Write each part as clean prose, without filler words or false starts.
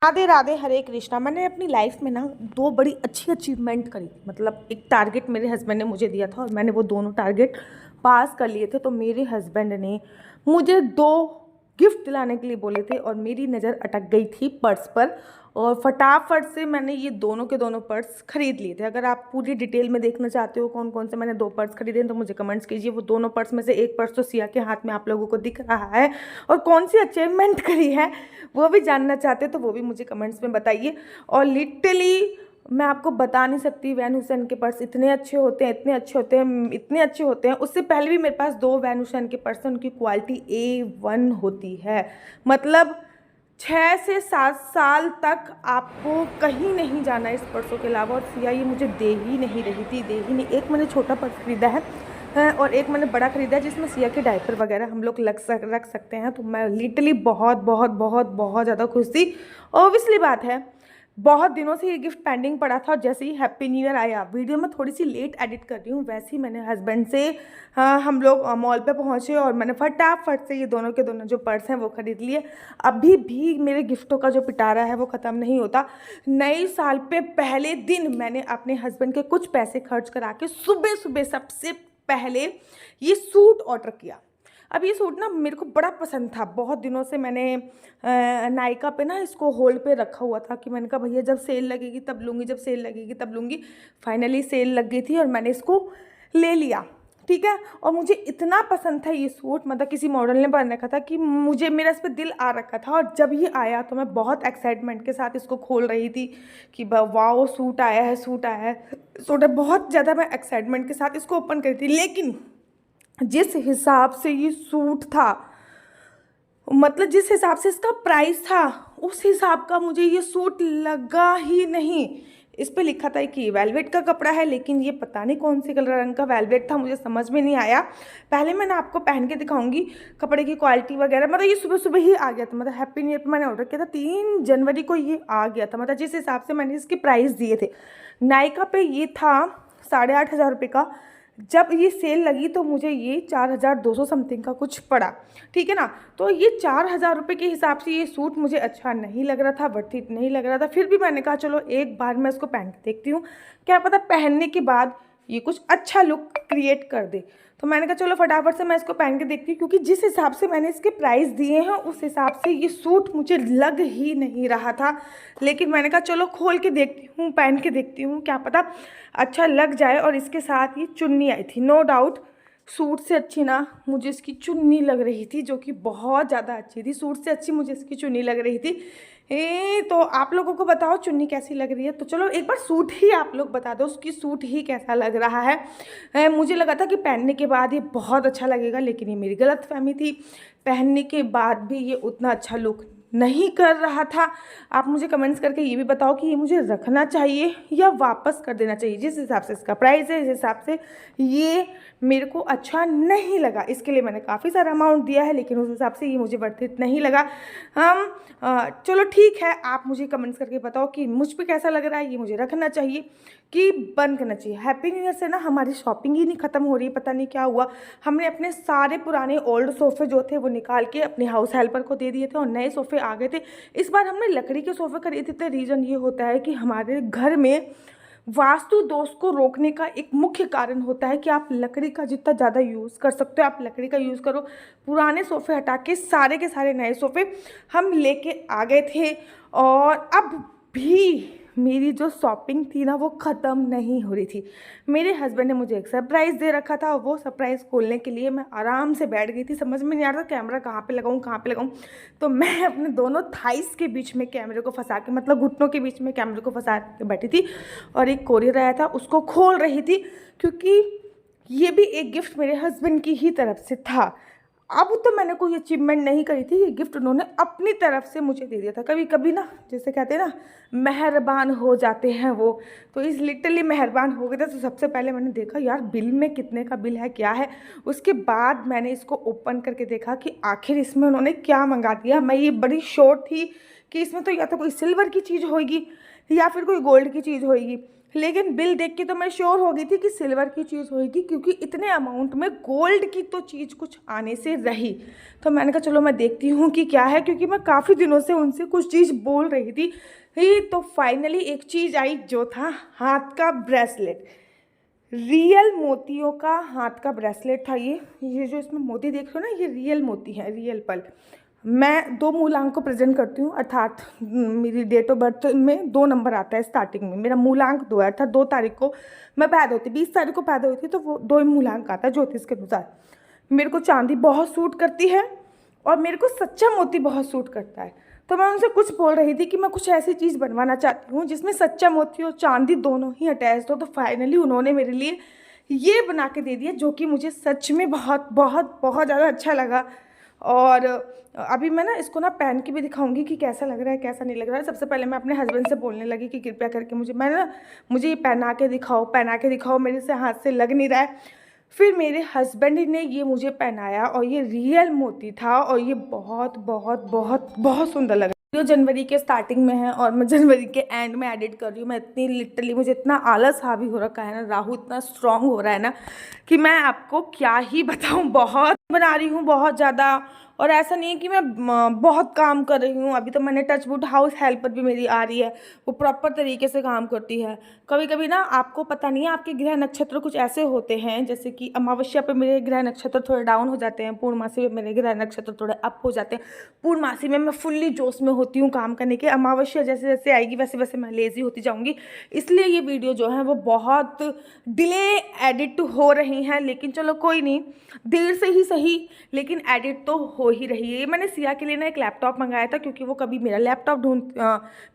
राधे राधे, हरे कृष्णा। मैंने अपनी लाइफ में ना दो बड़ी अच्छी अचीवमेंट करी। मतलब एक टारगेट मेरे हस्बैंड ने मुझे दिया था और मैंने वो दोनों टारगेट पास कर लिए थे। तो मेरे हस्बैंड ने मुझे दो गिफ्ट दिलाने के लिए बोले थे और मेरी नज़र अटक गई थी पर्स पर और फटाफट से मैंने ये दोनों के दोनों पर्स खरीद लिए थे। अगर आप पूरी डिटेल में देखना चाहते हो कौन कौन से मैंने दो पर्स खरीदे हैं तो मुझे कमेंट्स कीजिए। वो दोनों पर्स में से एक पर्स तो सिया के हाथ में आप लोगों को दिख रहा है, और कौन सी अचीवमेंट करी है वो भी जानना चाहते हो तो वो भी मुझे कमेंट्स में बताइए। और लिटरली मैं आपको बता नहीं सकती, वैन हुसैन के पर्स इतने अच्छे होते हैं, इतने अच्छे होते हैं, इतने अच्छे होते हैं। उससे पहले भी मेरे पास दो वैन हुसैन के पर्स हैं, उनकी क्वालिटी A1 होती है। मतलब 6 से 7 साल तक आपको कहीं नहीं जाना इस पर्सों के अलावा। और सिया ये मुझे दे ही नहीं रही थी, दे ही नहीं। एक मैंने छोटा पर्स खरीदा है और एक मैंने बड़ा ख़रीदा है जिसमें सिया के डायपर वगैरह हम लोग रख सकते हैं। तो मैं लिटरली बहुत बहुत बहुत बहुत ज़्यादा खुश थी। ऑब्वियसली बात है, बहुत दिनों से ये गिफ्ट पेंडिंग पड़ा था और जैसे ही हैप्पी न्यू ईयर आया, वीडियो में थोड़ी सी लेट एडिट कर रही हूँ, वैसे ही मैंने हस्बैंड से हम लोग मॉल पे पहुँचे और मैंने फटाफट से ये दोनों के दोनों जो पर्स हैं वो ख़रीद लिए। अभी भी मेरे गिफ्टों का जो पिटारा है वो ख़त्म नहीं होता। नए साल पे पहले दिन मैंने अपने हस्बैंड के कुछ पैसे खर्च करा के सुबह सुबह सबसे पहले ये सूट ऑर्डर किया। अब ये सूट ना मेरे को बड़ा पसंद था। बहुत दिनों से मैंने नायका पे ना इसको होल्ड पे रखा हुआ था कि मैंने कहा भैया जब सेल लगेगी तब लूँगी, जब सेल लगेगी तब लूँगी। फाइनली सेल लग गई थी और मैंने इसको ले लिया, ठीक है। और मुझे इतना पसंद था ये सूट, मतलब किसी मॉडल ने पहन रखा था कि मुझे मेरा इस पर दिल आ रखा था। और जब ये आया तो मैं बहुत एक्साइटमेंट के साथ इसको खोल रही थी कि वाओ सूट आया है, सूट आया है, सूट है। बहुत ज़्यादा मैं एक्साइटमेंट के साथ इसको ओपन करी थी। लेकिन जिस हिसाब से ये सूट था, मतलब जिस हिसाब से इसका प्राइस था, उस हिसाब का मुझे ये सूट लगा ही नहीं। इस पे लिखा था कि वेलवेट का कपड़ा है, लेकिन ये पता नहीं कौन से कलर रंग का वेलवेट था, मुझे समझ में नहीं आया। पहले मैंने आपको पहन के दिखाऊंगी कपड़े की क्वालिटी वगैरह। मतलब ये सुबह सुबह ही आ गया था, मतलब हैप्पी न्यू ईयर पर मैंने ऑर्डर किया था, 3 जनवरी को ये आ गया था। मतलब जिस हिसाब से मैंने इसके प्राइस दिए थे, नायका पे ये था 8,500 रुपये का। जब ये सेल लगी तो मुझे ये 4,200 समथिंग का कुछ पड़ा, ठीक है ना। तो ये 4,000 रुपये के हिसाब से ये सूट मुझे अच्छा नहीं लग रहा था, वर्थ इट नहीं लग रहा था। फिर भी मैंने कहा चलो एक बार मैं इसको पहन के देखती हूँ, क्या पता पहनने के बाद ये कुछ अच्छा लुक क्रिएट कर दे। तो मैंने कहा चलो फटाफट से मैं इसको पहन के देखती हूँ, क्योंकि जिस हिसाब से मैंने इसके प्राइस दिए हैं उस हिसाब से ये सूट मुझे लग ही नहीं रहा था। लेकिन मैंने कहा चलो खोल के देखती हूँ, पहन के देखती हूँ, क्या पता अच्छा लग जाए। और इसके साथ ये चुन्नी आई थी। नो डाउट सूट से अच्छी ना मुझे इसकी चुन्नी लग रही थी, जो कि बहुत ज़्यादा अच्छी थी। सूट से अच्छी मुझे इसकी चुन्नी लग रही थी। तो आप लोगों को बताओ चुन्नी कैसी लग रही है। तो चलो एक बार सूट ही आप लोग बता दो, उसकी सूट ही कैसा लग रहा है। मुझे लगा था कि पहनने के बाद ये बहुत अच्छा लगेगा, लेकिन ये मेरी गलतफहमी थी। पहनने के बाद भी ये उतना अच्छा लुक नहीं कर रहा था। आप मुझे कमेंट्स करके ये भी बताओ कि ये मुझे रखना चाहिए या वापस कर देना चाहिए। जिस हिसाब से इसका प्राइस है, इस हिसाब से ये मेरे को अच्छा नहीं लगा। इसके लिए मैंने काफ़ी सारा अमाउंट दिया है, लेकिन उस हिसाब से ये मुझे वर्थ इट नहीं लगा। हम चलो ठीक है, आप मुझे कमेंट्स करके बताओ कि मुझ पे कैसा लग रहा है, ये मुझे रखना चाहिए कि बंद करना चाहिए। हैप्पी न्यू ईयर से ना हमारी शॉपिंग ही नहीं ख़त्म हो रही, पता नहीं क्या हुआ। हमने अपने सारे पुराने ओल्ड सोफ़े जो थे वो निकाल के अपने हाउस हेल्पर को दे दिए थे और नए सोफ़े आ गए थे। इस बार हमने लकड़ी के सोफ़े खरीदे थे। रीज़न ये होता है कि हमारे घर में वास्तु दोष को रोकने का एक मुख्य कारण होता है कि आप लकड़ी का जितना ज़्यादा यूज़ कर सकते हो आप लकड़ी का यूज़ करो। पुराने सोफ़े हटा के सारे नए सोफ़े हम लेके आ गए थे। और अब भी मेरी जो शॉपिंग थी ना वो ख़त्म नहीं हो रही थी। मेरे हस्बैंड ने मुझे एक सरप्राइज़ दे रखा था, वो सरप्राइज़ खोलने के लिए मैं आराम से बैठ गई थी। समझ में नहीं आ रहा था कैमरा कहाँ पे लगाऊँ, कहाँ पे लगाऊँ। तो मैं अपने दोनों थाइस के बीच में कैमरे को फंसा के, मतलब घुटनों के बीच में कैमरे को फंसा के बैठी थी और एक कोरियर आया था उसको खोल रही थी, क्योंकि ये भी एक गिफ्ट मेरे हस्बैंड की ही तरफ से था। अब तो मैंने कोई अचीवमेंट नहीं करी थी, ये गिफ्ट उन्होंने अपनी तरफ से मुझे दे दिया था। कभी कभी ना जैसे कहते हैं ना मेहरबान हो जाते हैं वो, तो इस लिटरली मेहरबान हो गए थे। तो सबसे पहले मैंने देखा यार बिल में कितने का बिल है, क्या है। उसके बाद मैंने इसको ओपन करके देखा कि आखिर इसमें उन्होंने क्या मंगा दिया। मैं ये बड़ी श्योर थी कि इसमें तो या तो कोई सिल्वर की चीज़ होगी या फिर कोई गोल्ड की चीज़ होगी, लेकिन बिल देख के तो मैं श्योर हो गई थी कि सिल्वर की चीज़ होगी, क्योंकि इतने अमाउंट में गोल्ड की तो चीज़ कुछ आने से रही। तो मैंने कहा चलो मैं देखती हूँ कि क्या है, क्योंकि मैं काफ़ी दिनों से उनसे कुछ चीज़ बोल रही थी ही। तो फाइनली एक चीज़ आई, जो था हाथ का ब्रेसलेट, रियल मोतियों का हाथ का ब्रेसलेट था। ये जो इसमें मोती देख रहे हो ना, ये रियल मोती है, रियल पल। मैं 2 मूलांक को प्रेजेंट करती हूँ, अर्थात मेरी डेट ऑफ बर्थ में 2 नंबर आता है स्टार्टिंग में। मेरा मूलांक 2 है, अर्थात 2 तारीख को मैं पैदा होती, 20 तारीख को पैदा हुई थी, तो वो 2 ही मूलांक आता है ज्योतिष के अनुसार। मेरे को चांदी बहुत सूट करती है और मेरे को सच्चा मोती बहुत सूट करता है। तो मैं उनसे कुछ बोल रही थी कि मैं कुछ ऐसी चीज़ बनवाना चाहती हूँ जिसमें सच्चा मोती और चांदी दोनों ही अटैच्ड हो। तो फाइनली उन्होंने मेरे लिए ये बना के दे दिया, जो कि मुझे सच में बहुत बहुत बहुत ज़्यादा अच्छा लगा। और अभी मैं ना इसको ना पहन के भी दिखाऊंगी कि कैसा लग रहा है, कैसा नहीं लग रहा है। सबसे पहले मैं अपने हस्बैंड से बोलने लगी कि कृपया करके मुझे ये पहना के दिखाओ, पहना के दिखाओ, मेरे से हाथ से लग नहीं रहा है। फिर मेरे हस्बैंड ने ये मुझे पहनाया और ये रियल मोती था और ये बहुत बहुत बहुत बहुत सुंदर लगा। जो जनवरी के स्टार्टिंग में है और मैं जनवरी के एंड में एडिट कर रही हूँ। मैं इतनी लिटरली, मुझे इतना आलस हावी हो रखा है ना, राहु इतना स्ट्रांग हो रहा है ना कि मैं आपको क्या ही बताऊँ। बहुत बना रही हूँ, बहुत ज़्यादा। और ऐसा नहीं है कि मैं बहुत काम कर रही हूँ। अभी तो मैंने टचवुड हाउस हेल्पर भी मेरी आ रही है, वो प्रॉपर तरीके से काम करती है। कभी कभी ना आपको पता नहीं है, आपके ग्रह नक्षत्र कुछ ऐसे होते हैं, जैसे कि अमावस्या पे मेरे ग्रह नक्षत्र थोड़े डाउन हो जाते हैं, पूर्णमासी में मेरे ग्रह नक्षत्र थोड़े अप हो जाते हैं। पूर्णमासी में मैं फुल्ली जोश में होती हूँ काम करने के, अमावस्या जैसे जैसे आएगी वैसे वैसे मैं लेज़ी होती जाऊँगी। इसलिए ये वीडियो जो है वो बहुत डिले एडिट हो रही हैं, लेकिन चलो कोई नहीं, देर से ही सही लेकिन एडिट तो हो ही रही है। ये मैंने सिया के लिए ना एक लैपटॉप मंगाया था, क्योंकि वो कभी मेरा लैपटॉप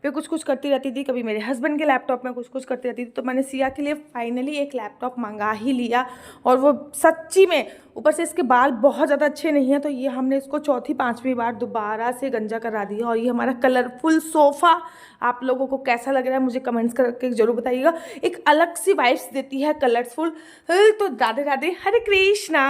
पे कुछ कुछ करती रहती थी, कभी मेरे हस्बैंड के लैपटॉप में कुछ कुछ करती रहती थी। तो मैंने सिया के लिए फाइनली एक लैपटॉप मंगा ही लिया। और वो सच्ची में, ऊपर से इसके बाल बहुत ज़्यादा अच्छे नहीं हैं, तो ये हमने इसको 4-5वीं बार दोबारा से गंजा करा दिया। और ये हमारा कलरफुल सोफ़ा आप लोगों को कैसा लग रहा है मुझे कमेंट्स करके जरूर बताइएगा। एक अलग सी वाइब्स देती है, कलरफुल। तो राधे राधे, हरे कृष्णा।